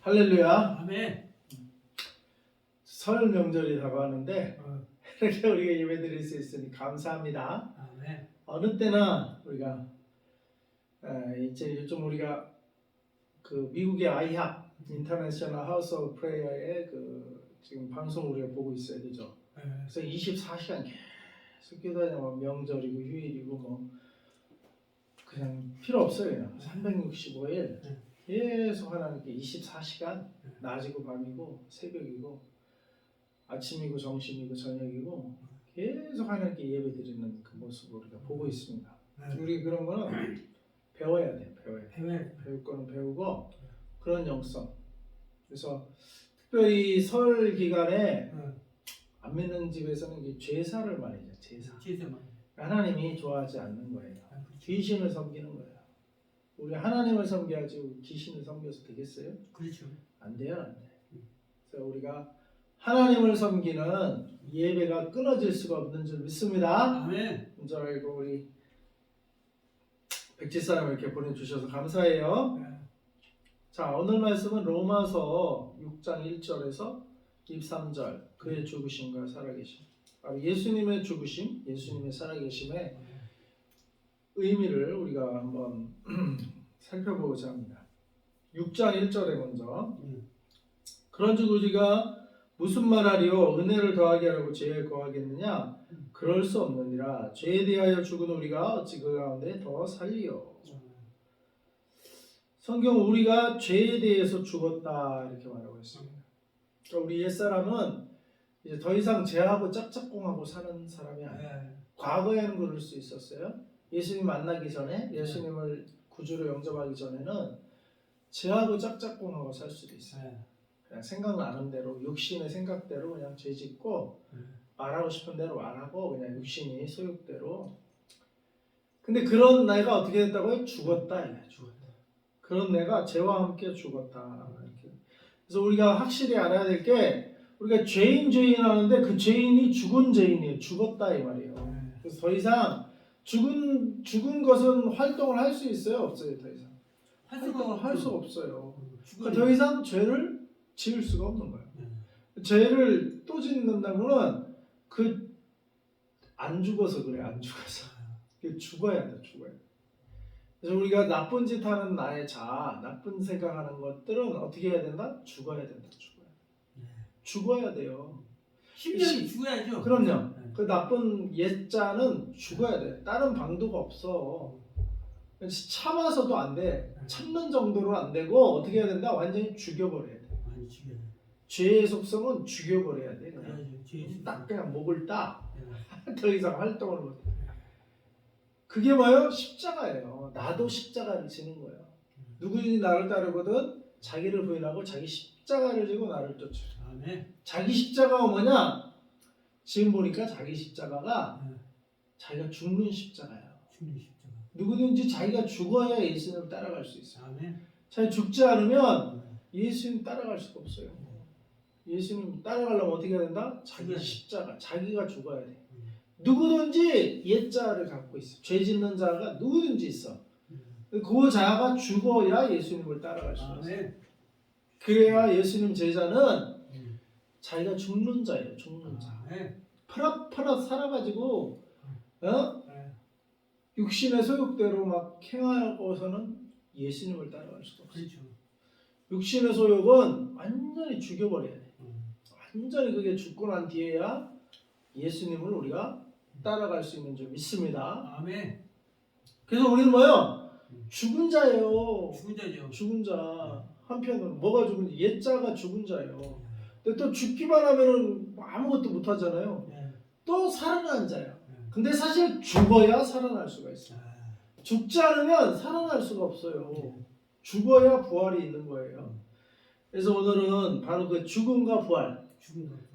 할렐루야. 아멘. 설 명절이 다가왔는데 이렇게 우리가 예배드릴 수 있으니 감사합니다. 아멘. 어느 때나 우리가 이제 요즘 우리가 그 미국의 아이합 인터내셔널 하우스 오브 프레이어의 그 지금 방송 우리가 보고 있어야 되죠. 그래서 24시간 계속 기도하면 명절이고 휴일이고 뭐 그냥 필요 없어요. 그냥 365일 계속 하나님께 24시간 낮이고 밤이고 새벽이고 아침이고 점심이고 저녁이고 계속 하나님께 예배드리는 그 모습을 우리가 보고 있습니다. 우리 그런 거는 배워야 돼요. 배울 거는 배우고 그런 영성. 그래서 특별히 설 기간에 안 믿는 집에서는 이게 제사를 말이죠. 제사. 하나님이 좋아하지 않는 거예요. 귀신을 섬기는 거예요. 우리 하나님을 섬겨야지 귀신을 섬겨서 되겠어요? 그렇죠. 안 돼요, 안 돼. 그래서 우리가 하나님을 섬기는 예배가 끊어질 수가 없는 줄 믿습니다. 아멘. 줄 알고 우리 백지사람 이렇게 보내주셔서 감사해요. 자, 오늘 말씀은 로마서 6장 1절에서 23절 그의 죽으심과 살아계심, 바로 예수님의 죽으심, 예수님의 살아계심의 의미를 우리가 한번 살펴보고자 합니다. 6장 1절에 먼저 그런즉 우리가 무슨 말하리요? 은혜를 더하게 하라고 죄에 거하겠느냐? 그럴 수 없느니라. 죄에 대하여 죽은 우리가 어찌 그 가운데 더 살리요? 성경 우리가 죄에 대해서 죽었다 이렇게 말하고 있습니다. 그러니까 우리 옛사람은 이제 더 이상 죄하고 짝짝꿍하고 사는 사람이 아니에요. 과거에는 그럴 수 있었어요. 예수님 만나기 전에, 예수님을 구주로 영접하기 전에는 죄하고 짝짝꿍하고 살 수도 있어요. 그냥 생각나는 대로 육신의 생각대로 그냥 죄 짓고 말하고 싶은 대로 말하고 그냥 육신이 소욕대로. 근데 그런 내가 어떻게 됐다고요? 죽었다. 죽었다. 그런 내가 죄와 함께 죽었다. 이렇게. 그래서 우리가 확실히 알아야 될 게 우리가 죄인 하는데 그 죄인이 죽은 죄인이에요. 죽었다 이 말이에요. 그래서 더 이상 죽은 것은 활동을 할 수 있어요? 없어요? 더 이상 활동을 할 수 없어요. 그러니까 더 이상 죄를 지을 수가 없는 거예요. 죄를 또 짓는다면 그 안 죽어서 그래. 안 죽어서 죽어야 돼. 죽어야 돼. 그래서 우리가 나쁜 짓 하는 나의 자아, 나쁜 생각하는 것들은 어떻게 해야 된다? 죽어야 된다. 죽어야 돼요. 심령이 죽어야죠. 그럼요. 그 나쁜 옛자는 죽어야 돼. 다른 방도가 없어. 참아서도 안 돼. 참는 정도로 안 되고 어떻게 해야 된다? 완전히 죽여버려야 돼. 죄의 속성은 죽여버려야 돼. 그냥 딱 그냥 목을 딱. 더 이상 활동을 못 해. 그게 뭐예요? 십자가예요. 나도 십자가를 지는 거예요. 누구든지 나를 따르거든 자기를 부인하고 자기 십자가를 지고 나를 쫓아. 아멘. 자기 십자가가 뭐냐? 지금 보니까 자기 십자가가 자기가 죽는 십자가예요. 누구든지 자기가 죽어야 예수님을 따라갈 수 있어요. 아멘. 자기 죽지 않으면 예수님 따라갈 수가 없어요. 예수님 따라가려면 어떻게 해야 된다? 자기 십자가, 자기가 죽어야 돼. 누구든지 옛자를 갖고 있어. 죄 짓는 자가 누구든지 있어. 그 자가 죽어야 예수님을 따라갈 수 있어요. 그래야 예수님 제자는 자기가 죽는 자예요. 죽는 자. 파릇파릇 살아가지고 육신의 소욕대로 막 행하고서는 예수님을 따라갈 수가 없어요. 그렇죠. 육신의 소욕은 완전히 죽여버려야 돼. 완전히 그게 죽고 난 뒤에야 예수님을 우리가 따라갈 수 있는 줄 믿습니다. 아멘. 그래서 우리는 뭐예요? 죽은 자예요. 죽은 자죠. 죽은 자. 한편으로 뭐가 죽은지 옛자가 죽은 자예요. 근데 또 죽기만 하면은 아무것도 못 하잖아요. 또 살아난 자예요. 근데 사실 죽어야 살아날 수가 있어요. 죽지 않으면 살아날 수가 없어요. 죽어야 부활이 있는 거예요. 그래서 오늘은 바로 그 죽음과 부활,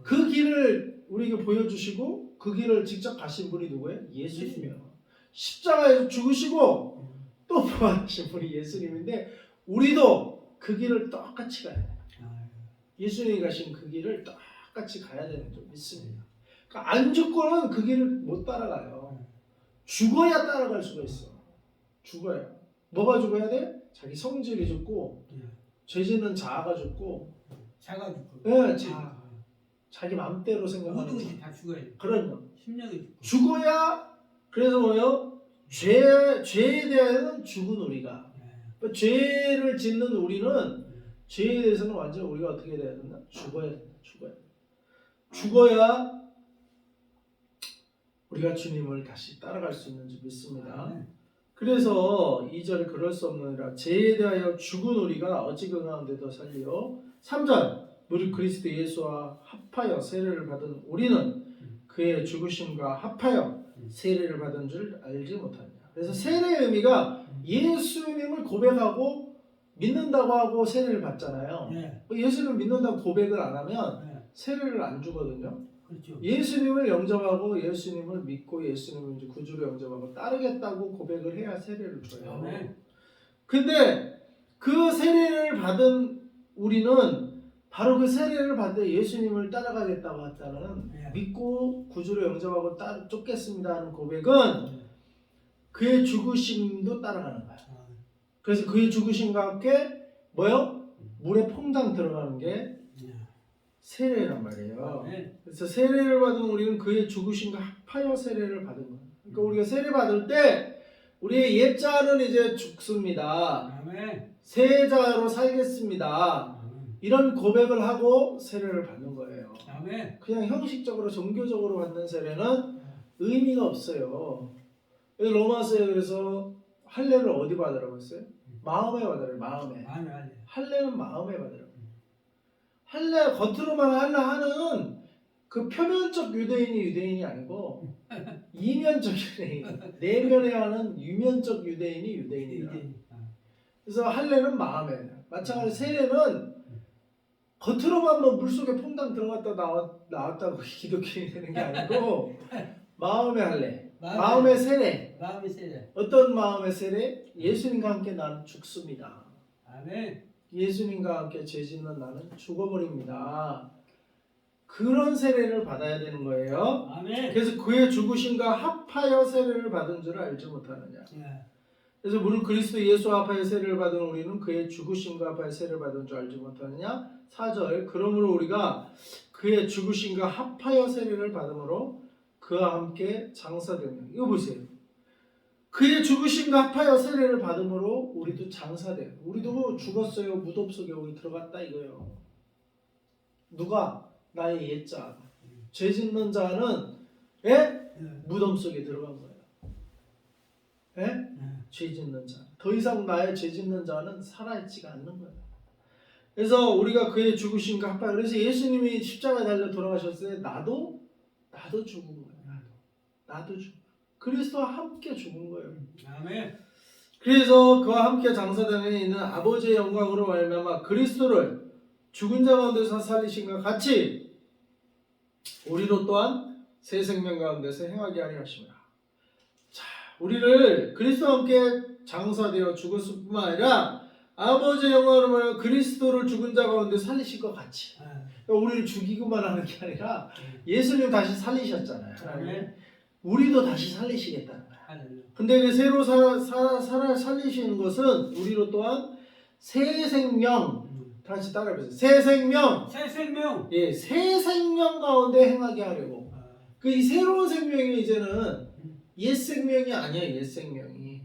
그 길을 우리에게 보여주시고 그 길을 직접 가신 분이 누구예요? 예수님이에요. 십자가에서 죽으시고 또 부활하신 분이 예수님인데 우리도 그 길을 똑같이 가야 돼요. 예수님이 가신 그 길을 똑같이 가야 되는 줄 믿습니다. 그러니까 안 죽고는 그 길을 못 따라가요. 죽어야 따라갈 수가 있어. 죽어야. 뭐가 죽어야 돼? 자기 성질이 죽고 죄 짓는 자아가 죽고, 자가 죽고. 예, 자기 마음대로 생각하는 모든 것이 자. 다 죽어야 돼. 그럼요. 심령이 죽고. 죽어야, 그래서 뭐요? 죄에 대해서는 죽은 우리가. 그러니까 죄를 짓는 우리는 죄에 대해서는 완전 우리가 어떻게 돼야 된다? 죽어야 된다. 죽어야 우리가 주님을 다시 따라갈 수 있는지 믿습니다. 그래서 2절에 그럴 수 없느니라 죄에 대하여 죽은 우리가 어찌 그 가운데 더 살리요. 3절 무릇 그리스도 예수와 합하여 세례를 받은 우리는 그의 죽으심과 합하여 세례를 받은 줄 알지 못하느냐. 그래서 세례의 의미가 예수님을 고백하고 믿는다고 하고 세례를 받잖아요. 예수님을 믿는다고 고백을 안 하면 세례를 안 주거든요. 그렇죠. 예수님을 영접하고 예수님을 믿고 예수님을 이제 구주로 영접하고 따르겠다고 고백을 해야 세례를 줘요. 근데 그 세례를 받은 우리는 바로 그 세례를 받은 예수님을 따라가겠다고 했다는 믿고 구주로 영접하고 쫓겠습니다 하는 고백은 그의 죽으심도 따라가는 거야. 그래서 그의 죽으심과 함께 뭐요? 물에 퐁당 들어가는 게 세례란 말이에요. 그래서 세례를 받은 우리는 그의 죽으심과 합하여 세례를 받은 거예요. 그러니까 우리가 세례 받을 때 우리의 옛자는 이제 죽습니다. 새 자로 살겠습니다. 이런 고백을 하고 세례를 받는 거예요. 그냥 형식적으로 종교적으로 받는 세례는 의미가 없어요. 로마서에 그래서 할례를 어디 받으라고 했어요? 마음에 받으래요. 마음에. 할례는 마음에 받으라고. 할례 겉으로만 할례 하는 그 표면적 유대인이 아니고 이면적 유대인, 내면에 하는 유면적 유대인이다. 그래서 할례는 마음에. 마찬가지로 세례는 겉으로만 뭐 물속에 퐁당 들어갔다 나왔다고 기독교인이 되는 게 아니고 마음의 할례, 마음의 세례. 어떤 마음의 세례? 예수님과 함께 나는 죽습니다. 예수님과 함께 죄 짓는 나는 죽어버립니다. 그런 세례를 받아야 되는 거예요. 그래서 그의 죽으심과 합하여 세례를 받은 줄 알지 못하느냐. 그래서 무릇 그리스도 예수와 합하여 세례를 받은 우리는 그의 죽으심과 합하여 세례를 받은 줄 알지 못하느냐. 4절 그러므로 우리가 그의 죽으심과 합하여 세례를 받음으로 그와 함께 장사되는. 이거 보세요. 그의 죽으심과 합하여 세례를 받음으로 우리도 장사돼요. 우리도 죽었어요. 무덤 속에 우리 들어갔다 이거예요. 누가? 나의 옛자. 죄 짓는 자는 무덤 속에 들어간 거예요. 죄 짓는 자. 더 이상 나의 죄 짓는 자는 살아있지가 않는 거예요. 그래서 우리가 그의 죽으심과 합하여. 그래서 예수님이 십자가에 달려 돌아가셨을 때 나도 죽은 거예요. 나도 죽은 거예요. 그리스도와 함께 죽은 거예요. 그래서 그와 함께 장사되는 이는 아버지의 영광으로 말미암아 그리스도를 죽은 자 가운데서 살리신과 같이 우리로 또한 새 생명 가운데서 행하게 하려 하심이라. 자, 우리를 그리스도와 함께 장사되어 죽었을 뿐만 아니라 아버지의 영광으로 말미암아 그리스도를 죽은 자 가운데 살리실 것 같이. 그러니까 우리를 죽이고만 하는 게 아니라 예수님 다시 살리셨잖아요. 우리도 다시 살리시겠다는 거야. 근데 그 새로 살리시는 것은 우리로 또한 새 생명. 다시 따라해보세요. 새 생명. 예, 새 생명 가운데 행하게 하려고. 그 이 새로운 생명이 이제는 옛 생명이 아니야. 옛 생명이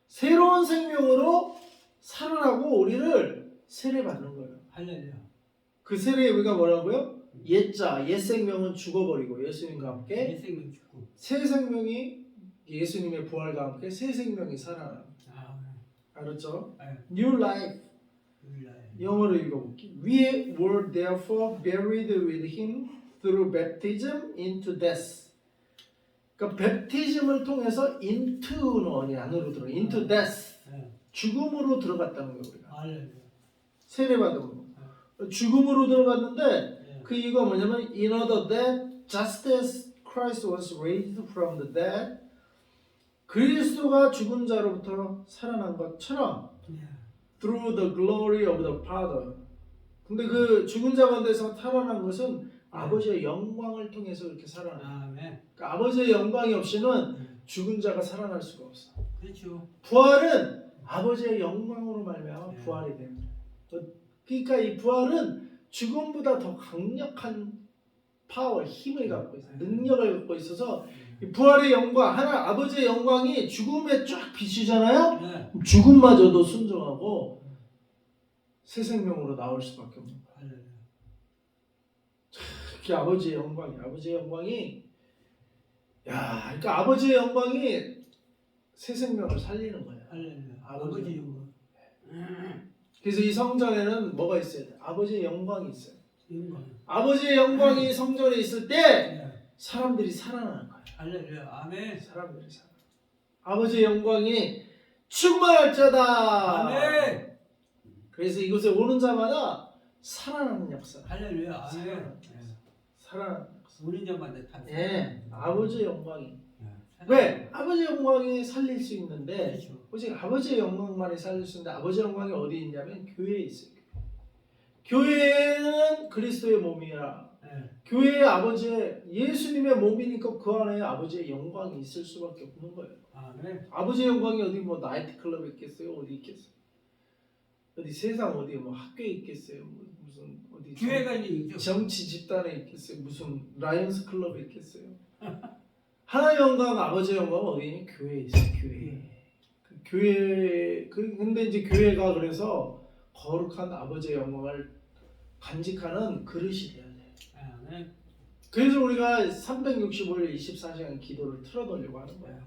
새로운 생명으로 살아나고 우리를 세례 받는 거예요. 그 세례에 우리가 뭐라고요? 옛자, 옛 생명은 죽어버리고 예수님과 함께 새 생명이 예수님의 부활과 함께 새 생명이 살아나는. 알았죠? New life. 영어로 읽어볼게요. We were therefore buried with him through baptism into death. 그러니까 베프티즘을 통해서 into는 안으로 들어. into death. 죽음으로 들어갔다는 거예요. 우리가. 세례받음으로. 죽음으로 들어갔는데 그 이유가 뭐냐면 in order that just as Christ was raised from the dead 그리스도가 죽은 자로부터 살아난 것처럼 through the glory of the Father. 근데 그 죽은 자 가운데서 살아난 것은 아버지의 영광을 통해서 이렇게 살아나. 그러니까 아버지의 영광이 없이는 죽은 자가 살아날 수가 없어. 그렇죠. 부활은 아버지의 영광으로 말미암아 부활이 됩니다. 그러니까 이 부활은 죽음보다 더 강력한 파워, 힘을 갖고 있어요. 능력을 갖고 있어서 이 부활의 영광, 하나 아버지의 영광이 죽음에 쫙 비치잖아요. 네. 죽음마저도 순종하고 새 생명으로 나올 수밖에 없는 거예요. 특히 아버지의 영광이 그러니까 아버지의 영광이 새 생명을 살리는 거예요. 아버지 영광. 그래서 이 성전에는 뭐가 있어야 돼? 아버지의 영광이 있어요. 영광. 아버지의 영광이 성전에 있을 때 네. 사람들이 살아나는 거예요. 할렐루야. 아멘. 사람들이 살아. 아버지의 영광이 충만할 자다. 아멘. 그래서 이곳에 오는 자마다 살아나는 역사. 할렐루야. 아멘. 살아나는 역사. 우리 자마다 다. 예, 아버지의 영광이. 네. 왜? 아버지의 영광이 살릴 수 있는데 그렇죠. 오직 아버지의 영광만이 살릴 수 있는데 아버지의 영광이 어디 있냐면 교회에 있어요. 교회는 그리스도의 몸이라. 네. 교회의 아버지의 예수님의 몸이니까 그 안에 아버지의 영광이 있을 수밖에 없는 거예요. 아멘. 아버지의 영광이 어디 뭐 나이트클럽에 있겠어요? 어디 있겠어요? 어디 세상 어디 뭐 학교에 있겠어요? 무슨 어디 교회가 있죠. 정치 집단에 있겠어요? 무슨 라이언스 클럽에 있겠어요? 하나의 영광, 아버지의 영광은 어디 있니? 교회에 있어요. 교회. 근데 이제 교회가 그래서 거룩한 아버지의 영광을 간직하는 그릇이 돼야 돼요. 아멘. 그래서 우리가 365일 24시간 기도를 틀어놓으려고 하는 거예요.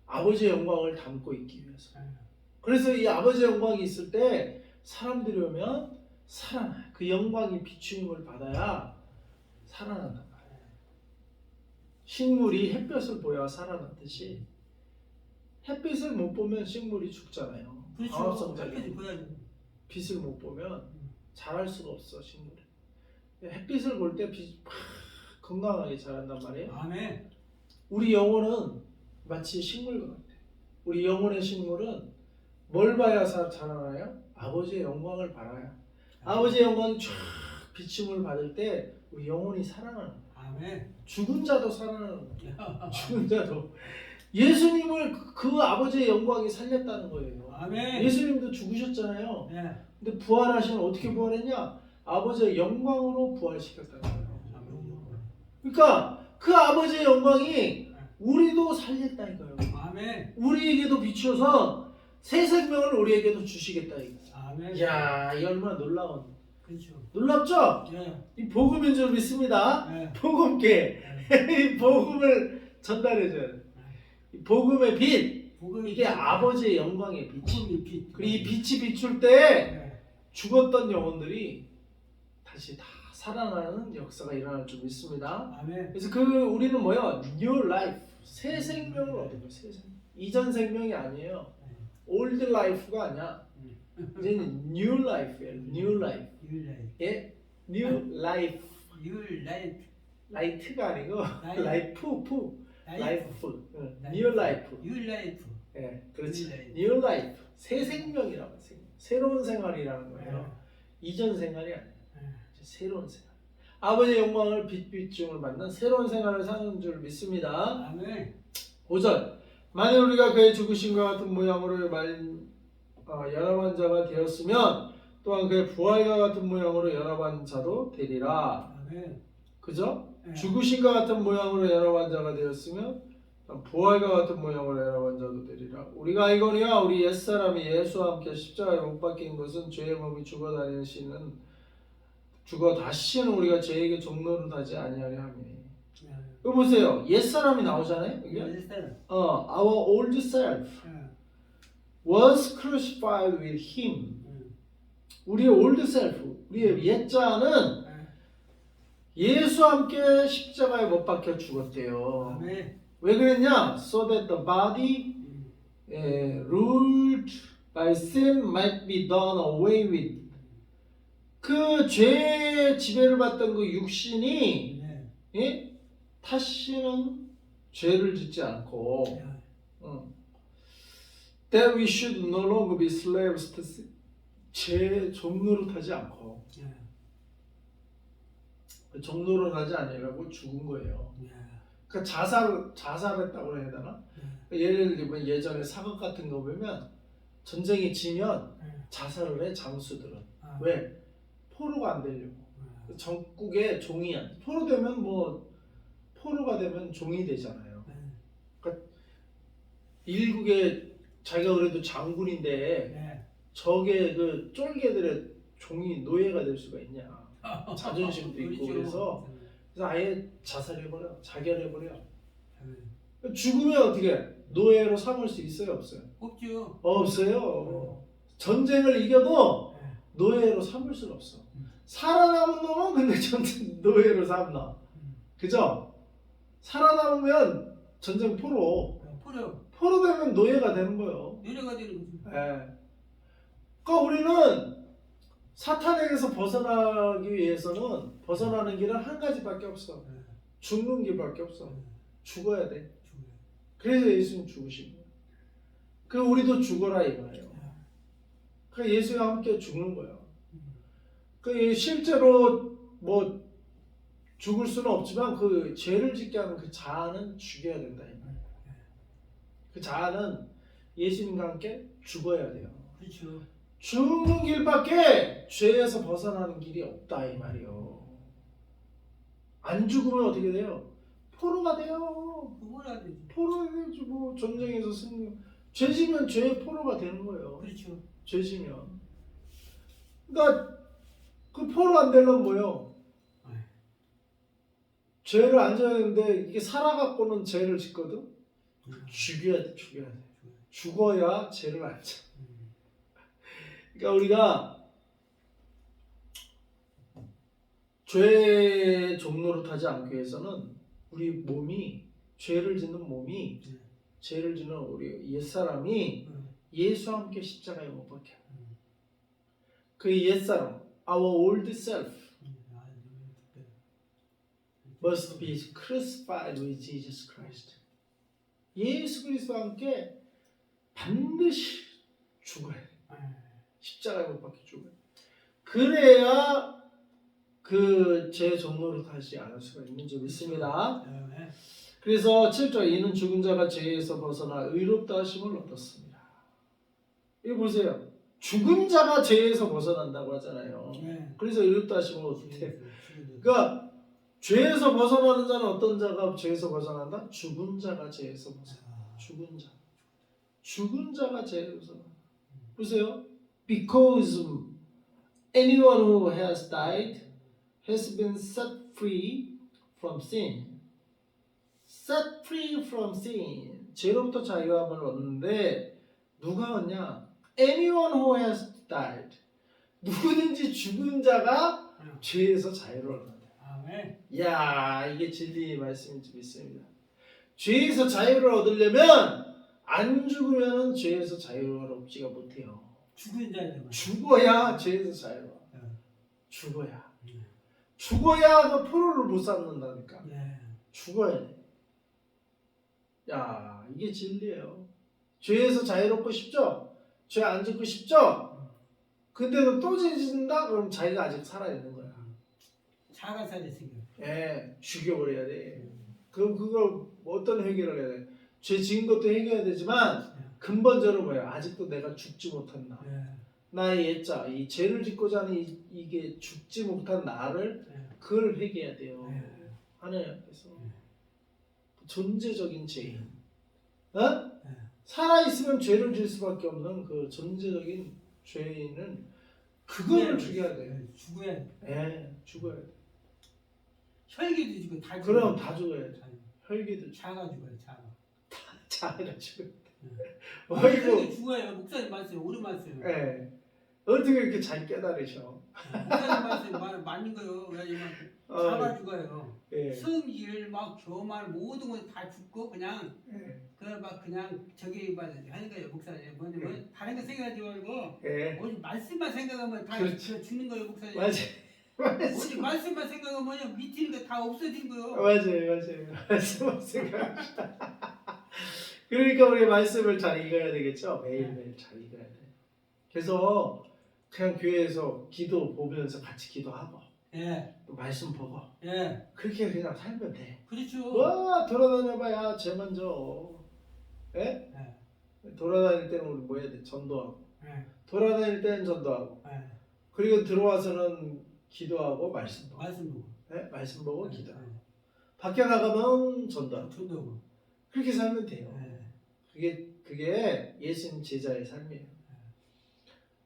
아버지의 영광을 담고 있기 위해서. 그래서 이 아버지의 영광이 있을 때 사람들이 오면 살아나요. 그 영광이 비추임을 받아야 살아난단 말이에요. 식물이 햇볕을 보여야 살아났듯이 햇빛을 못 보면 식물이 죽잖아요. 그렇죠. 광합성장이 빛을 못 보면 자랄 수가 없어 식물이. 햇빛을 볼 때 건강하게 자란단 말이에요. 아멘. 우리 영혼은 마치 식물과 같아. 우리 영혼의 식물은 뭘 봐야 자라나요? 아버지의 영광을 바라야. 아버지의 영광이 쫙 비춤을 받을 때 우리 영혼이 살아나는 거야. 아멘. 죽은 자도 살아나는 거야. 죽은 자도. 예수님을 그 아버지의 영광이 살렸다는 거예요. 아멘. 예수님도 죽으셨잖아요. 네. 근데 부활하시면 어떻게 부활했냐? 아버지의 영광으로 부활시켰다는 거예요. 그러니까 그 아버지의 영광이 우리도 살렸다니까요. 아멘. 우리에게도 비추어서 새 생명을 우리에게도 주시겠다 이거. 아멘. 이야, 이 얼마나 놀라운. 그렇죠. 놀랍죠? 네. 이 복음인 줄 믿습니다. 네. 복음께 이 복음을 전달해줘야 돼. 이 복음의 빛. 이게 아버지의 영광의 빛. 복음의 빛. 그리고 이 빛이 비출 때 네. 죽었던 영혼들이 다시 다 살아나는 역사가 일어날 줄 믿습니다. 아멘. 그래서 우리는 뭐요? New life. 새 생명을 얻은 거예요. 새 생명. 이전 생명이 아니에요. Old life가 아니야. 이제는 New life예요. New life. 예? New life. 라이트가 아니고 life. New life. 예, 그렇지. New life. 새 생명이라고 해요. 새로운 생활이라는 거예요. 이전 생활이 아니에요. 새로운 생활. 아버지의 영광을 빛비춤을 받는 새로운 생활을 사는 줄 믿습니다. 아멘. 5절. 만일 우리가 그의 죽으심과 같은 모양으로 연합한 자가 되었으면 또한 그의 부활과 같은 모양으로 연합한 자도 되리라. 아멘. 그죠? 네. 죽으심과 같은 모양으로 연합한 자가 되었으면 부활과 같은 모양으로 연합한 자도 되리라. 우리가 알거니와 우리 옛사람이 예수와 함께 십자가에 못 박힌 것은 죄의 몸이 죽어 다시는 우리가 죄에게 종노릇하지 아니하려 함이니. 이거 보세요. 옛사람이 나오잖아요. 여기? Our old self was crucified with him. 우리의 old self, 우리의 옛자는 예수와 함께 십자가에 못 박혀 죽었대요. 아멘. 왜 그랬냐? So that the body ruled by sin might be done away with. 그 죄의 지배를 받던 그 육신이 예? 다시는 죄를 짓지 않고 that we should no longer be slaves to sin. 죄 종노릇하지 않고 종노릇하지 않으려고 죽은 거예요. 그러니까 자살했다고 해야 되나? 예를 들면 예전에 사극 같은 거 보면 전쟁이 지면 예. 자살을 해 장수들은. 아. 왜? 포로가 안 되려고. 예. 전국에 종이 안. 포로가 되면 종이 되잖아요. 예. 일국에 자기가 그래도 장군인데 예. 적의 그 쫄개들의 종이 노예가 될 수가 있냐. 자존심도 있고 그렇죠. 그래서 아예 자살해버려. 자결해버려. 예. 죽으면 어떻게 해? 노예로 삼을 수 있어요? 없어요? 없죠. 없어요. 전쟁을 이겨도 예. 노예로 삼을 수는 없어. 살아남은 놈은 근데 노예로 삼나. 그죠? 살아남으면 전쟁 포로 되면 노예가 되는 거예요. 노래가 되는 거지. 예. 그러니까 우리는 사탄에게서 벗어나기 위해서는 벗어나는 길은 한 가지밖에 없어. 예. 죽는 길밖에 없어. 예. 죽어야 돼. 죽어요. 그래서 예수님 죽으신 거예요. 그 우리도 죽어라 이 말이에요. 그 예수와 함께 죽는 거예요. 그 실제로 뭐 죽을 수는 없지만 그 죄를 짓게 하는 그 자아는 죽여야 된다 이 말이에요. 그 자아는 예수님과 함께 죽어야 돼요. 그렇죠. 죽는 길밖에 죄에서 벗어나는 길이 없다 이 말이에요. 안 죽으면 어떻게 돼요? 포로가 돼요. 뭐라 되지? 포로가 되죠. 뭐 전쟁에서 승리. 죄지면 죄의 포로가 되는 거예요. 그렇죠. 죄지면. 그러니까 그 포로 안 되려면 뭐요? 네. 죄를 안 져야 되는데 이게 살아갖고는 죄를 짓거든. 죽여야 돼. 죽어야 죄를 안 져. 그러니까 우리가 죄의 종로를 타지 않기 위해서는 우리 몸이 죄를 짓는 몸이 죄를 짓는 우리 옛사람이 예수와 함께 십자가에 못 박혀. 그 옛사람, our old self must be crucified with Jesus Christ. 예수 그리스도와 함께 반드시 죽어야 돼. 십자가에 못 박혀 죽어야 돼. 그래야 그 죄 종로를 다시 안 할 수가 있는 줄 믿습니다. 그래서 7절 이는 죽은 자가 죄에서 벗어나 의롭다 하심을 얻었습니다. 이거 보세요. 죽은 자가 죄에서 벗어난다고 하잖아요. 그래서 의롭다 하심을 얻었대. 그러니까 죄에서 벗어나는 자는 어떤 자가 죄에서 벗어난다? 죽은 자가 죄에서 벗어난다. 죽은 자가 죄에서 벗어난다. 보세요. Because anyone who has died has been set free from sin. Set free from sin. 죄로부터 자유함을 얻는데 누가 얻냐? Anyone who has died. 누구든지 죽은 자가 죄에서 자유를 얻는다. 야, 이게 진리의 말씀인지 믿습니다. 죄에서 자유를 얻으려면 안 죽으면 죄에서 자유를 얻지가 못해요. 죽어야 죄에서 자유를 얻어. 죽어야. 죽어야 그 포로를 못 삼는다니까. 죽어야 돼. 야, 이게 진리예요. 죄에서 자유롭고 싶죠? 죄 안 짓고 싶죠? 근데도 또 죄 짓는다? 그럼 자기가 아직 살아있는 거야. 자가 살았으니까. 예, 죽여버려야 돼. 그럼 그걸 어떤 해결을 해야 돼? 죄 지은 것도 해결해야 되지만 근본적으로 뭐야? 아직도 내가 죽지 못한 나. 나의 옛자, 이 죄를 짓고자 하는 이게 죽지 못한 나를 그걸 회개해야 돼요. 하나님 앞에서. 존재적인 죄인. 어? 살아있으면 죄를 질 수밖에 없는 그 존재적인 죄인은 그거를 죽여야 돼. 죽어야 돼. 예, 죽어야 돼. 혈기도 죽어. 다 죽어. 그럼 다 죽어야 돼. 혈기도 죽어. 자가 죽어요. 자가. 자가 죽어야 돼. 혈기 죽어요. 목사님 말씀 오래 말씀. 예. 어떻게 이렇게 잘 깨달으셔? 목사님 말씀 맞는 거요. 왜냐면 자가 죽어요. 예. 성질 막 교만 모든 거 다 죽고 그냥 예. 그냥 저기 하는 거예요. 목사님 뭐냐면 다른 거 생각하지 말고 예. 오직 말씀만 생각하면 다 그렇죠. 죽는 거예요. 목사님. 오직 말씀만 생각하면 밑에 있는 거 다 없어진 거요. 맞아요. 말씀을 생각합시다. 그러니까 우리 말씀을 잘 읽어야 되겠죠? 매일매일 잘 읽어야 돼. 그래서 그냥 교회에서 기도 보면서 같이 기도하고 또 말씀 보고 그렇게 그냥 살면 돼. 그렇죠. 와 돌아다녀봐야 죄 먼저. 예? 돌아다닐 때는 우리 뭐 해야 돼? 전도하고. 네. 돌아다닐 때는 전도하고. 네. 그리고 들어와서는 기도하고 말씀 보고. 말씀 보고. 네? 말씀 보고 네. 기도하고. 밖에 나가면 전도하고. 전도하고. 그렇게 살면 돼요. 네. 그게 예수님 제자의 삶이에요.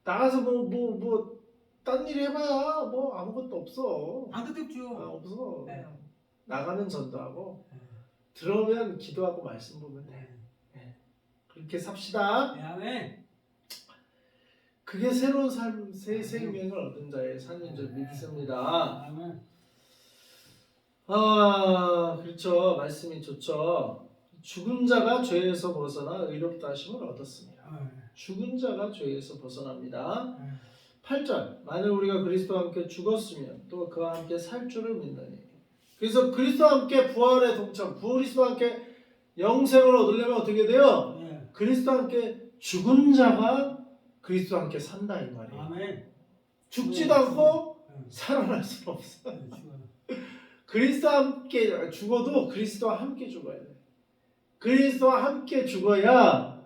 나가서 딴 일 해봐야 뭐 아무것도 없어. 아무것도 없죠. 없어. 네. 나가면 전도하고 네. 들어오면 기도하고 말씀 보면 돼. 네. 그렇게 삽시다. 네. 아멘. 그게 새로운 삶, 새 생명을 얻은 자의 삶인 줄 믿습니다. 아멘. 그렇죠. 말씀이 좋죠. 죽은 자가 죄에서 벗어나 의롭다 하심을 얻었습니다. 죽은 자가 죄에서 벗어납니다. 8절 만일 우리가 그리스도와 함께 죽었으면 또 그와 함께 살 줄을 믿느니. 그래서 그리스도와 함께 부활에 동참, 그리스도와 함께 영생을 얻으려면 어떻게 돼요? 네. 그리스도와 함께 죽은 자가 그리스도와 함께 산다 이 말이에요. 아멘. 죽지도 않고 네. 살아날 수는 없어. 네. 죽어요. 그리스도와 함께 죽어도 그리스도와 함께 죽어야 돼. 그리스도와 함께 죽어야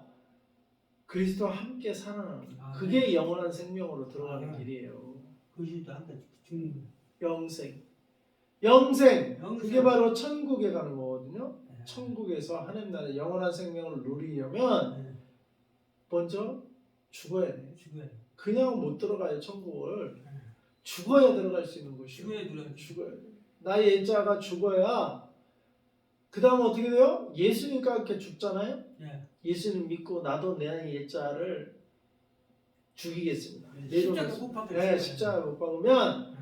그리스도와 함께 살아나는. 그게 영원한 생명으로 들어가는 길이에요. 그리스도 함께 죽는 거예요. 영생. 영생. 그게 바로 천국에 가는 거거든요. 네. 천국에서 하나님 나라의 영원한 생명을 누리려면 네. 먼저 죽어야 돼. 죽어요. 그냥 못 들어가요 천국을. 네. 죽어야 들어갈 수 있는 곳이에요. 죽어야 들어요. 죽어야 돼. 나의 옛자가 죽어야 그 다음 어떻게 돼요? 예수님과 함께 죽잖아요. 네. 예수님 믿고 나도 내 옛자를 죽이겠습니다. 네. 내려놓습니다. 십자가 못 박혀. 네, 십자가 못 박으면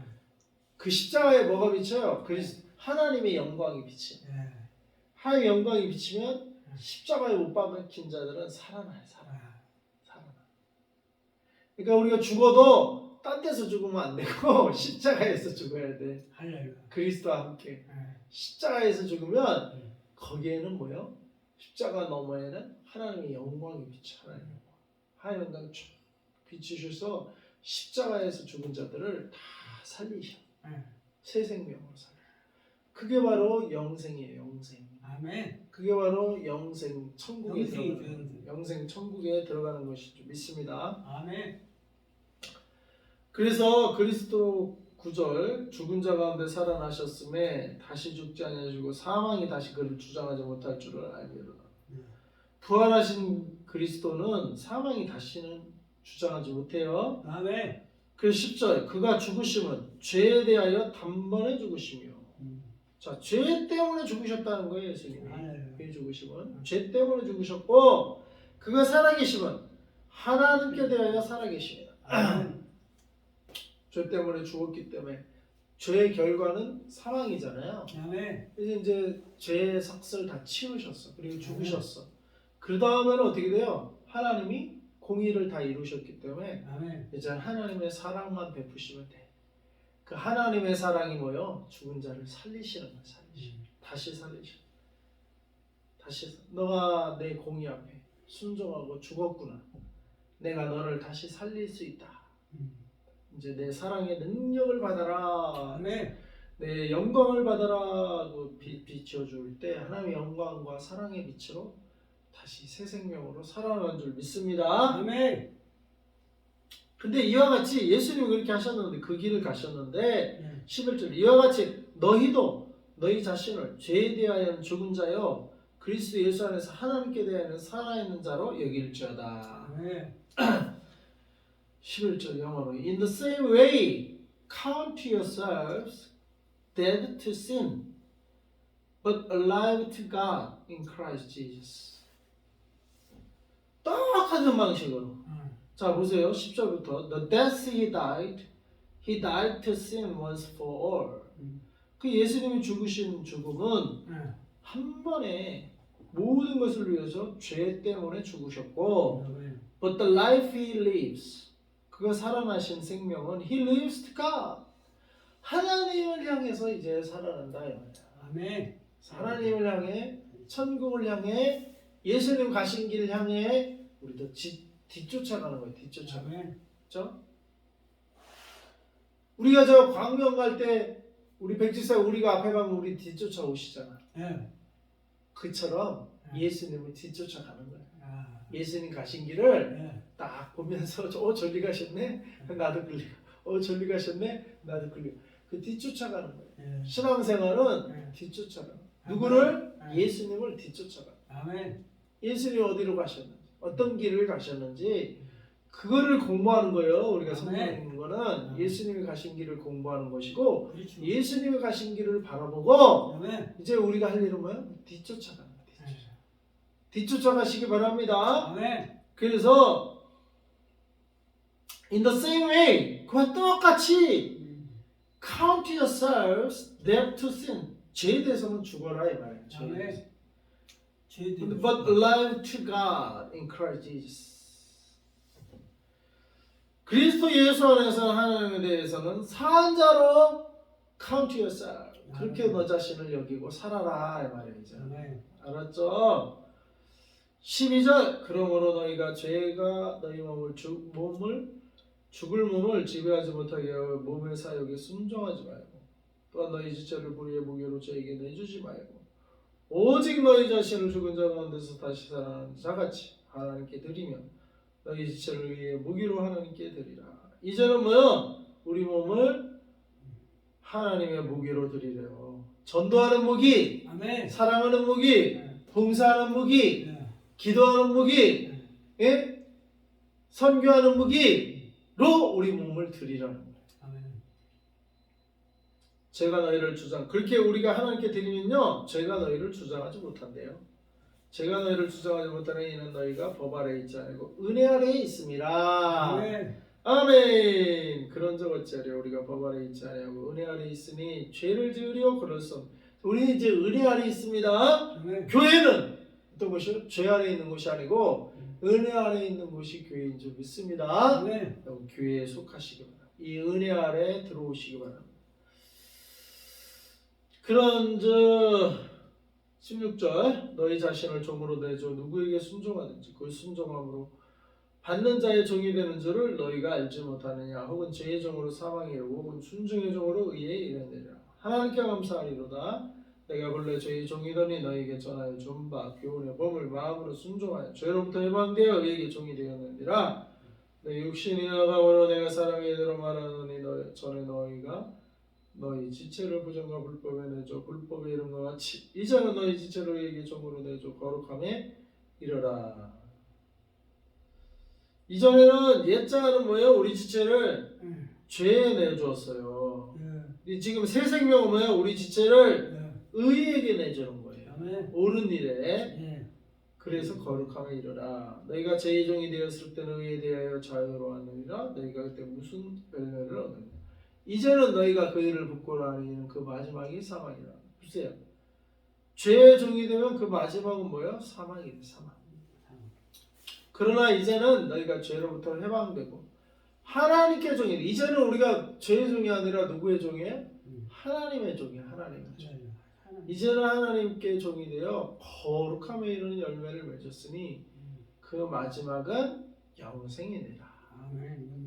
그 십자가에 뭐가 비쳐요? 하나님의 영광이 비치. 네. 하나님의 영광이 비치면 십자가에 못 박힌 자들은 살아나요. 살아나. 그러니까 우리가 죽어도 딴 데서 죽으면 안 되고 십자가에서 죽어야 돼. 할렐루야. 그리스도와 함께. 네. 십자가에서 죽으면 거기에는 뭐요? 십자가 너머에는 하나님의 영광이 비쳐. 하나님의 영광이 쫙 비치셔서 십자가에서 죽은 자들을 다 살리셔. 네. 새 생명으로 살려. 그게 바로 영생이에요. 영생. 아멘. 그게 바로 영생 천국에 영생이죠, 들어가는 영생 천국에 들어가는 것이죠. 믿습니다. 아멘. 그래서 그리스도 9절 죽은 자 가운데 살아나셨음에 다시 죽지 아니하시고 사망이 다시 그를 주장하지 못할 줄을 알미로라. 부활하신 그리스도는 사망이 다시는 주장하지 못해요. 아멘. 그래서 10절 그가 죽으심은 죄에 대하여 단번에 죽으시며 자, 죄 때문에 죽으셨다는 거예요. 예수님이. 그의 죽으심은 죄 때문에 죽으셨고 그가 살아계심은 하나님께 대하여 살아계십니다. 죄 때문에 죽었기 때문에 죄의 결과는 사망이잖아요. 아멘. 이제 죄의 삭슬 다 치우셨어. 그리고 죽으셨어. 그 다음에는 어떻게 돼요? 하나님이 공의를 다 이루셨기 때문에 아멘. 이제 하나님의 사랑만 베푸시면 돼. 그 하나님의 사랑이 뭐요? 죽은 자를 살리시는 거야. 다시 살리셔. 너가 내 공의 앞에 순종하고 죽었구나. 내가 너를 다시 살릴 수 있다. 이제 내 사랑의 능력을 받아라. 아멘. 내 영광을 받아라. 비춰줄 때 하나님의 영광과 사랑의 빛으로 다시 새 생명으로 살아나는 줄 믿습니다. 아멘. 근데 이와 같이 예수님이 그렇게 하셨는데 그 길을 가셨는데 11절 이와 같이 너희도 너희 자신을 죄에 대하여는 죽은 자요 그리스도 예수 안에서 하나님께 대하여는 살아있는 자로 여길지어다. 아멘. 11절 영어로 In the same way count yourselves dead to sin but alive to God in Christ Jesus. 똑같은 방식으로 자 보세요. 10절부터 The death he died to sin once for all. 그 예수님이 죽으신 죽음은 한 번에 모든 것을 위해서 죄 때문에 죽으셨고 But the life he lives 그가 살아나신 생명은 he lives to God 하나님을 향해서 이제 살아난다. 아멘. 하나님을 향해 천국을 향해 예수님 가신 길을 향해 우리도 뒤쫓아가는 거예요. 뒤쫓아가는. 그렇죠? 우리가 저 광명 갈 때 우리 백지사 우리가 앞에 가면 우리 뒤쫓아 오시잖아. 네. 그처럼 예수님을 뒤쫓아가는 거예요. 예수님 가신 길을 예. 딱 보면서 저리 가셨네? 나도 끌리고 저리 가셨네? 나도 끌리고 그 뒤쫓아가는 거예요. 예. 신앙생활은 예. 뒤쫓아가는 거예요. 누구를? 아멘. 예수님을 뒤쫓아가는 거예요. 아멘. 예수님이 어디로 가셨는지 어떤 길을 가셨는지 그거를 공부하는 거예요. 우리가 성경하는 거는 예수님이 가신 길을 공부하는 것이고 그렇죠. 예수님이 가신 길을 바라보고 아멘. 이제 우리가 할 일은 뭐예요? 뒤쫓아가는 거예요. 뒤쫓아가시기 바랍니다. 아멘. 그래서 in the same way 그와 똑같이 count yourselves dead to sin 죄에 대해서는 죽어라 이 말이에요. 죄에 아멘. 대해서. 죄들. But alive to God in Christ Jesus. 그리스도 예수 안에서 하나님에 대해서는 사한 자로 count yourself 그렇게 너 자신을 여기고 살아라 이 말이죠. 아멘. 알았죠? 12절 그러므로 너희가 죄가 너희 죽을 몸을 지배하지 못하게 하여 몸의 사욕에 순종하지 말고 또한 너희 지체를 불의의 무게로 죄에게 내주지 말고 오직 너희 자신을 죽은 자 가운데서 다시 살아나는 자같이 하나님께 드리며 너희 지체를 위해 무기로 하나님께 드리라. 이제는 뭐요? 우리 몸을 하나님의 무기로 드리래요. 전도하는 무기, 아멘. 사랑하는 무기, 예. 봉사하는 무기, 예. 기도하는 무기, 예. 예? 선교하는 무기로 우리 몸을 드리라는 거예요. 아멘. 제가 너희를 그렇게 우리가 하나님께 드리면요 제가 너희를 주장하지 못한대요. 제가 너희를 주장하지 못하는 이는 너희가 법 아래에 있지 않고 은혜 아래에 있음이라. 아멘. 아멘. 그런 적 어찌하려 우리가 법 아래에 있지 않고 은혜 아래에 있으니 죄를 지으려 그럴 수 없는. 우리는 이제 은혜 아래에 있습니다. 아멘. 교회는 어떤 것이요? 죄 아래에 있는 것이 아니고 은혜 아래에 있는 것이 교회인 줄 믿습니다. 아멘. 교회에 속하시기 바랍니다. 이 은혜 아래에 들어오시기 바랍니다. 그런즉 16절 너희 자신을 종으로 내줘 누구에게 순종하든지 그 순종함으로 받는 자의 종이 되는 줄을 너희가 알지 못하느냐. 혹은 죄의 종으로 사망에 이르고 혹은 순종의 종으로 의에 이르느니라. 하나님께 감사하리로다. 내가 본래 죄의 종이더니 너희에게 전하여 준 바 교훈의 법을 마음으로 순종하여 죄로부터 해방되어 의에게 종이 되었느니라. 내 육신이 나가므로 내가 사람의 예대로 말하노니 전에 너희가 너희 지체를 부정과 불법에 내줘 불법에 이른 것 같이 이제는 너희 지체를 의에게 종으로 내줘 거룩함에 이르라. 이전에는 옛자는 뭐예요? 우리 지체를 죄에 내주었어요. 예. 지금 새 생명은 뭐예요? 우리 지체를 예. 의에게 내주는 거예요. 아멘. 옳은 일에. 예. 그래서 거룩함에 이르라. 너희가 제 종이 되었을 때는 의에 대하여 자유로웠느니라. 너희가 그때 무슨 열매를 얻느냐. 이제는 너희가 그 일을 부끄러워하는 그 마지막이 사망이라. 보세요. 죄의 종이 되면 그 마지막은 뭐예요? 사망이에요. 사망. 그러나 이제는 너희가 죄로부터 해방되고 하나님께 종이 돼. 이제는 우리가 죄의 종이 아니라 누구의 종이에요? 하나님의 종이에요. 하나님의 종. 이제는 하나님께 종이 되어 거룩함에 이르는 열매를 맺었으니 그 마지막은 영생이니라. 아멘.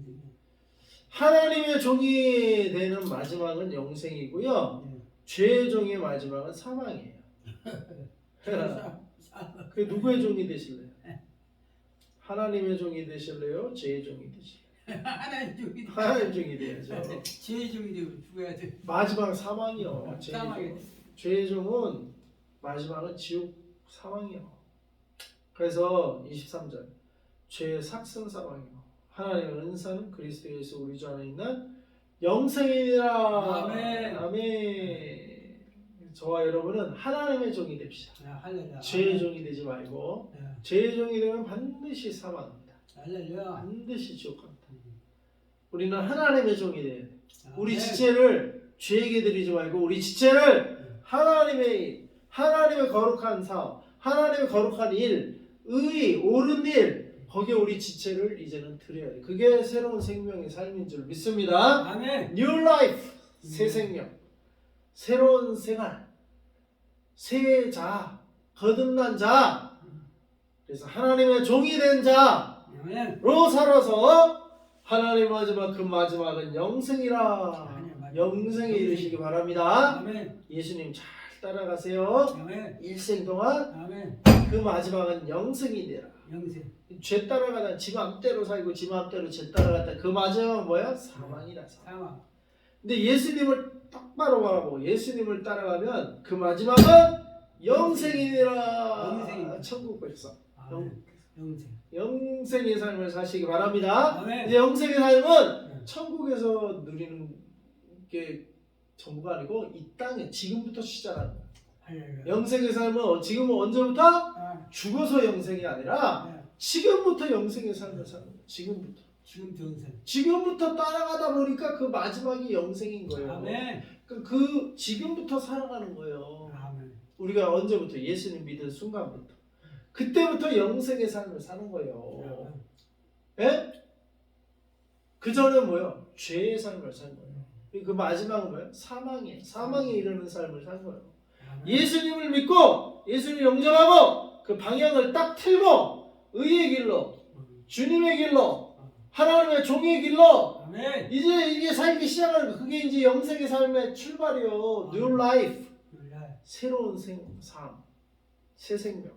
하나님의 종이 되는 마지막은 영생이고요. 예. 죄의 종의 마지막은 사망이에요. 그 누구의 종이 되실래요? 하나님의 종이 되실래요? 죄의 종이 되실래요? 하나님 종이 하나님 종이 돼야죠. 죄의 종이 되고 죽어야 돼. 마지막 사망이요. 사망이 죄의 종은 마지막은 지옥 사망이요. 그래서 23절 죄의 삭슨 사망이요. 하나님의 은사는 그리스도 예수 우리 주 안에 있는 영생이니라. 아멘. 아멘. 저와 여러분은 하나님의 종이 됩시다. 할렐루야. 죄의 종이 되지 말고 죄의 종이 되면 반드시 사망합니다. 할렐루야. 반드시 지옥 갑니다. 우리는 하나님의 종이 돼야 돼. 우리 아멘. 지체를 죄에게 드리지 말고 우리 지체를 하나님의 거룩한 사업, 하나님의 거룩한 일, 의, 옳은 일 거기에 우리 지체를 이제는 드려야 돼. 그게 새로운 생명의 삶인 줄 믿습니다. 아멘. New life, 새 생명, 새로운 생활, 새 자, 거듭난 자. 그래서 하나님의 종이 된 자로 살아서 하나님 마지막 그 마지막은 영생이라. 영생에 이르시기 바랍니다. 아멘. 예수님 잘 따라가세요. 아멘. 일생 동안 아멘. 그 마지막은 영생이 되라. 영생. 죄 따라가다 지 맘대로 살고 지 맘대로 죄 따라갔다. 그 마지막은 뭐야? 사망이다. 사망. 사망. 근데 예수님을 똑바로 바라보고 예수님을 따라가면 그 마지막은 영생이니라. 영생이니라. 천국 백성. 아멘. 영생. 영생의 삶을 사시기 바랍니다. 아멘. 이제 영생의 삶은 천국에서 누리는 게 전부가 아니고 이 땅에 지금부터 시작하는 거예요. 할렐루야. 영생의 삶은 지금은 언제부터? 아, 죽어서 영생이 아니라 네. 지금부터 영생의 삶을 사는 거예요. 지금부터. 지금 영생. 지금부터 따라가다 보니까 그 마지막이 영생인 거예요. 아멘. 그 지금부터 살아가는 거예요. 아멘. 우리가 언제부터 예수님 믿은 순간부터 그때부터 영생의 삶을 사는 거예요. 예? 그 전은 뭐요? 죄의 삶을 산 거예요. 그 마지막은 뭐예요? 사망에 이르는 삶을 산 거예요. 아멘. 예수님을 믿고 예수님 영접하고 그 방향을 딱 틀고 의의 길로 주님의 길로 하나님의 종의 길로 아멘. 이제 이게 살기 시작하는 거. 그게 이제 영생의 삶의 출발이요. New life. 새로운 삶. 새 생명.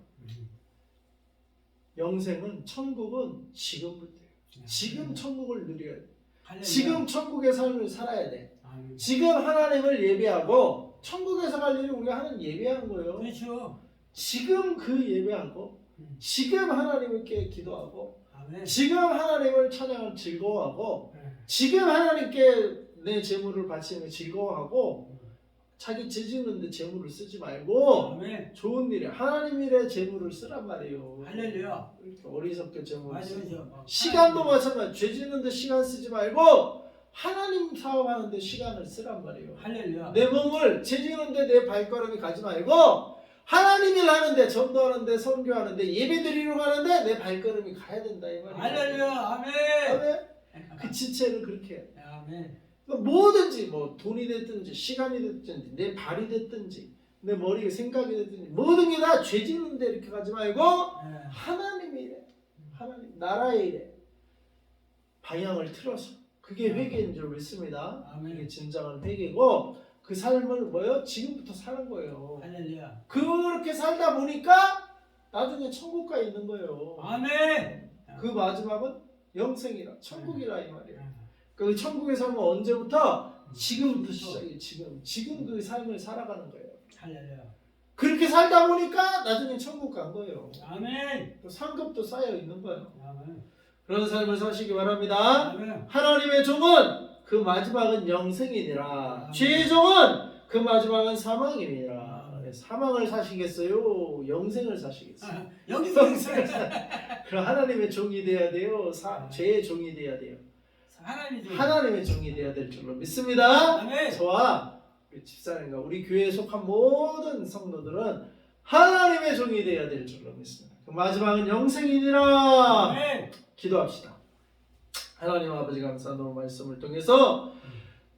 영생은 천국은 지금부터예요. 지금 천국을 누려야 돼. 할렐루야. 지금 천국의 삶을 살아야 돼. 아멘. 지금 하나님을 예배하고 천국에서 갈 일은 우리가 하나님 예배하는 거예요. 그렇죠. 지금 그 예배하고 지금 하나님께 기도하고 아멘. 지금 하나님을 찬양을 즐거워하고 네. 지금 하나님께 내 재물을 바치는 즐거워하고 자기 지지는데 재물을 쓰지 말고 아멘. 좋은 일에 하나님 일에 재물을 쓰란 말이에요. 할렐루야. 이렇게 어리석게 재물을 쓰고 맞아요. 시간도 마찬가지. 죄 짓는데 시간 쓰지 말고 하나님 사업하는데 시간을 쓰란 말이에요. 할렐루야. 내 몸을 죄 짓는데 내 발걸음이 가지 말고 하나님 일 하는데 전도하는데 선교하는데 예배 드리러 가는데 내 발걸음이 가야 된다 이 말이에요. 할렐루야. 아멘. 아멘. 그 지체는 그렇게 해요. 아멘. 그러니까 뭐든지 뭐 돈이 됐든지 시간이 됐든지 내 발이 됐든지 내 머리에 생각이 됐든지 모든 게 다 죄 짓는데 이렇게 가지 말고 네. 하나님의 일에 하나님 나라의 일에 방향을 틀어서 그게 회개인 줄 믿습니다. 아멘. 그게 진정한 회개고 그 삶을 뭐요? 지금부터 사는 거예요. 할렐루야. 그렇게 살다 보니까 나중에 천국 가 있는 거예요. 아멘. 그 마지막은 영생이라 천국이라 이 말이에요. 그 천국의 삶은 언제부터? 지금부터 시작이에요. 지금 그 삶을 살아가는 거예요. 할렐루야. 그렇게 살다 보니까 나중에 천국 간 거예요. 아멘. 또 상급도 쌓여 있는 거예요. 아멘. 그런 삶을 사시기 바랍니다. 아멘. 하나님의 종은 그 마지막은 영생이니라. 죄의 종은 그 마지막은 사망이니라. 사망을 사시겠어요? 영생을 사시겠어요? 여기서 그럼 하나님의 종이 돼야 돼요? 죄의 종이 돼야 돼요? 하나님의 종이 돼야 될 줄로 믿습니다. 아멘. 저와 우리 집사님과 우리 교회에 속한 모든 성도들은 하나님의 종이 돼야 될 줄로 믿습니다. 그 마지막은 영생이니라. 아멘. 기도합시다. 하나님 아버지 감사한 오늘 말씀을 통해서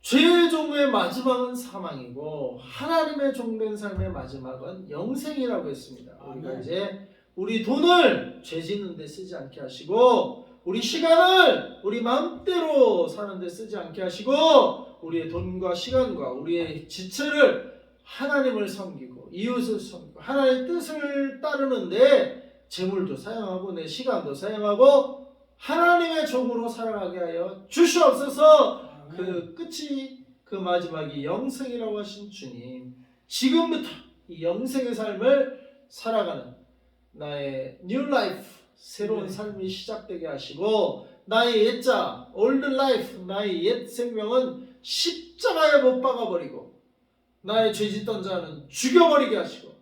죄의 종의 마지막은 사망이고 하나님의 종된 삶의 마지막은 영생이라고 했습니다. 우리가 아멘. 이제 우리 돈을 죄 짓는 데 쓰지 않게 하시고 우리 시간을 우리 마음대로 사는 데 쓰지 않게 하시고 우리의 돈과 시간과 우리의 지체를 하나님을 섬기고 이웃을 섬기고 하나님의 뜻을 따르는데 재물도 사용하고 내 시간도 사용하고 하나님의 종으로 살아가게 하여 주시옵소서. 그 끝이 그 마지막이 영생이라고 하신 주님, 지금부터 이 영생의 삶을 살아가는 나의 뉴 라이프 새로운 삶이 시작되게 하시고 나의 옛자 올드 라이프 나의 옛 생명은 십자가에 못 박아버리고 나의 죄짓던 자는 죽여버리게 하시고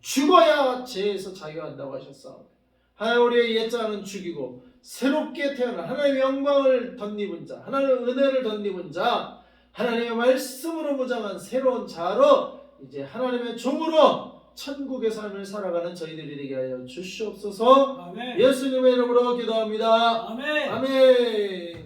죽어야 죄에서 자유한다고 하셨사오니 하나님 우리의 옛자는 죽이고 새롭게 태어난 하나님의 영광을 덧입은 자 하나님의 은혜를 덧입은 자 하나님의 말씀으로 무장한 새로운 자로 이제 하나님의 종으로 천국의 삶을 살아가는 저희들이 되게 하여 주시옵소서. 아멘. 예수님의 이름으로 기도합니다. 아멘. 아멘.